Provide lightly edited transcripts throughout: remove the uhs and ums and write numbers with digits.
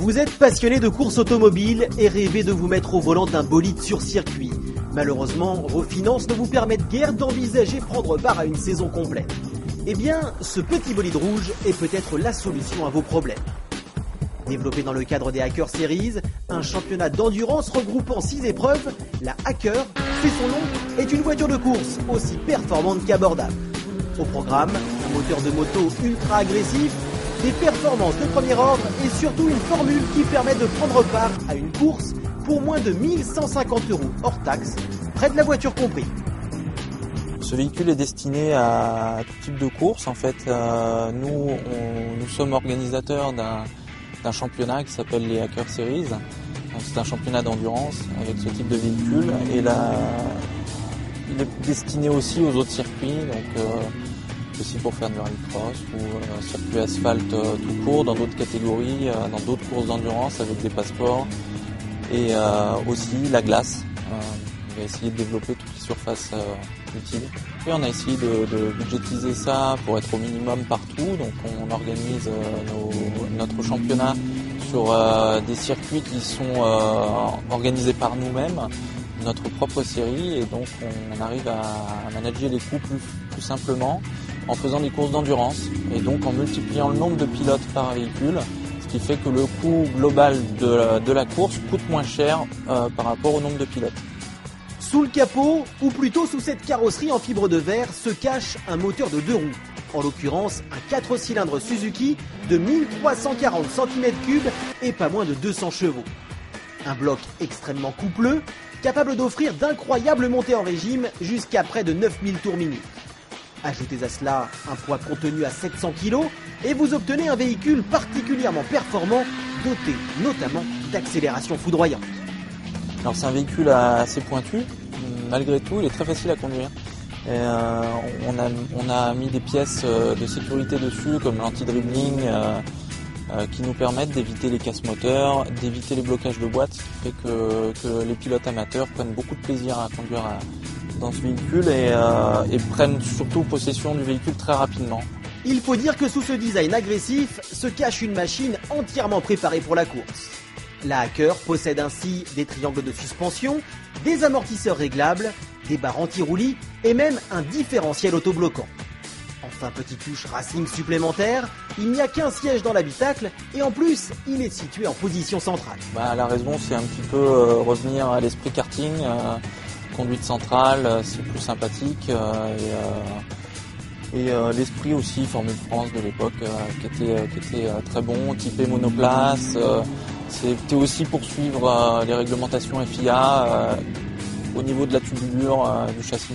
Vous êtes passionné de course automobile et rêvez de vous mettre au volant d'un bolide sur circuit. Malheureusement, vos finances ne vous permettent guère d'envisager prendre part à une saison complète. Eh bien, ce petit bolide rouge est peut-être la solution à vos problèmes. Développé dans le cadre des Hacker Series, un championnat d'endurance regroupant 6 épreuves, la Hacker, c'est son nom, est une voiture de course aussi performante qu'abordable. Au programme, un moteur de moto ultra agressif, des performances de premier ordre et surtout une formule qui permet de prendre part à une course pour moins de 1150 € hors taxe, près de la voiture compris. Ce véhicule est destiné à tout type de course. En fait, nous sommes organisateurs d'un championnat qui s'appelle les Hacker Series. C'est un championnat d'endurance avec ce type de véhicule. Et là, il est destiné aussi aux autres circuits, donc aussi pour faire du rallycross ou circuit asphalte tout court, dans d'autres catégories, dans d'autres courses d'endurance avec des passeports. Et aussi la glace. On va essayer de développer toutes les surfaces utiles. Et on a essayé de budgétiser ça pour être au minimum partout. Donc on organise notre championnat sur des circuits qui sont organisés par nous-mêmes, notre propre série. Et donc on arrive à manager les coûts plus simplement en faisant des courses d'endurance. Et donc en multipliant le nombre de pilotes par véhicule, ce qui fait que le coût global de la course coûte moins cher par rapport au nombre de pilotes. Sous le capot, ou plutôt sous cette carrosserie en fibre de verre, se cache un moteur de 2 roues. En l'occurrence, un 4 cylindres Suzuki de 1340 cm3 et pas moins de 200 chevaux. Un bloc extrêmement coupleux, capable d'offrir d'incroyables montées en régime jusqu'à près de 9000 tours minute. Ajoutez à cela un poids contenu à 700 kg et vous obtenez un véhicule particulièrement performant, doté notamment d'accélération foudroyante. Alors c'est un véhicule assez pointu, malgré tout il est très facile à conduire. Et, on a mis des pièces de sécurité dessus comme l'anti-dribbling qui nous permettent d'éviter les casse-moteurs, d'éviter les blocages de boîte, ce qui fait que les pilotes amateurs prennent beaucoup de plaisir à conduire dans ce véhicule et prennent surtout possession du véhicule très rapidement. Il faut dire que sous ce design agressif se cache une machine entièrement préparée pour la course. La Hacker possède ainsi des triangles de suspension, des amortisseurs réglables, des barres anti-roulis et même un différentiel autobloquant. Enfin, petite touche racing supplémentaire, il n'y a qu'un siège dans l'habitacle et en plus, il est situé en position centrale. La raison, c'est un petit peu revenir à l'esprit karting, conduite centrale, c'est plus sympathique et l'esprit aussi Formule France de l'époque qui était très bon, typé monoplace. C'était aussi pour suivre les réglementations FIA au niveau de la tubulure du châssis.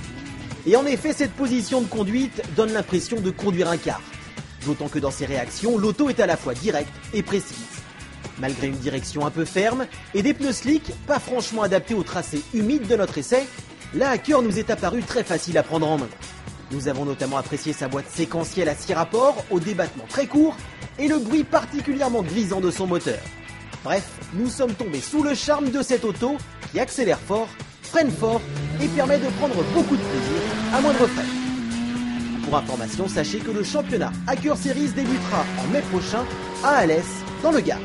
Et en effet, cette position de conduite donne l'impression de conduire un kart. D'autant que dans ses réactions, l'auto est à la fois directe et précise. Malgré une direction un peu ferme et des pneus slick pas franchement adaptés au tracé humide de notre essai, la Hacker nous est apparue très facile à prendre en main. Nous avons notamment apprécié sa boîte séquentielle à 6 rapports, au débattement très court et le bruit particulièrement grisant de son moteur. Bref, nous sommes tombés sous le charme de cette auto qui accélère fort, freine fort et permet de prendre beaucoup de plaisir à moindre frais. Pour information, sachez que le championnat Hacker Series débutera en mai prochain à Alès, dans le Gard.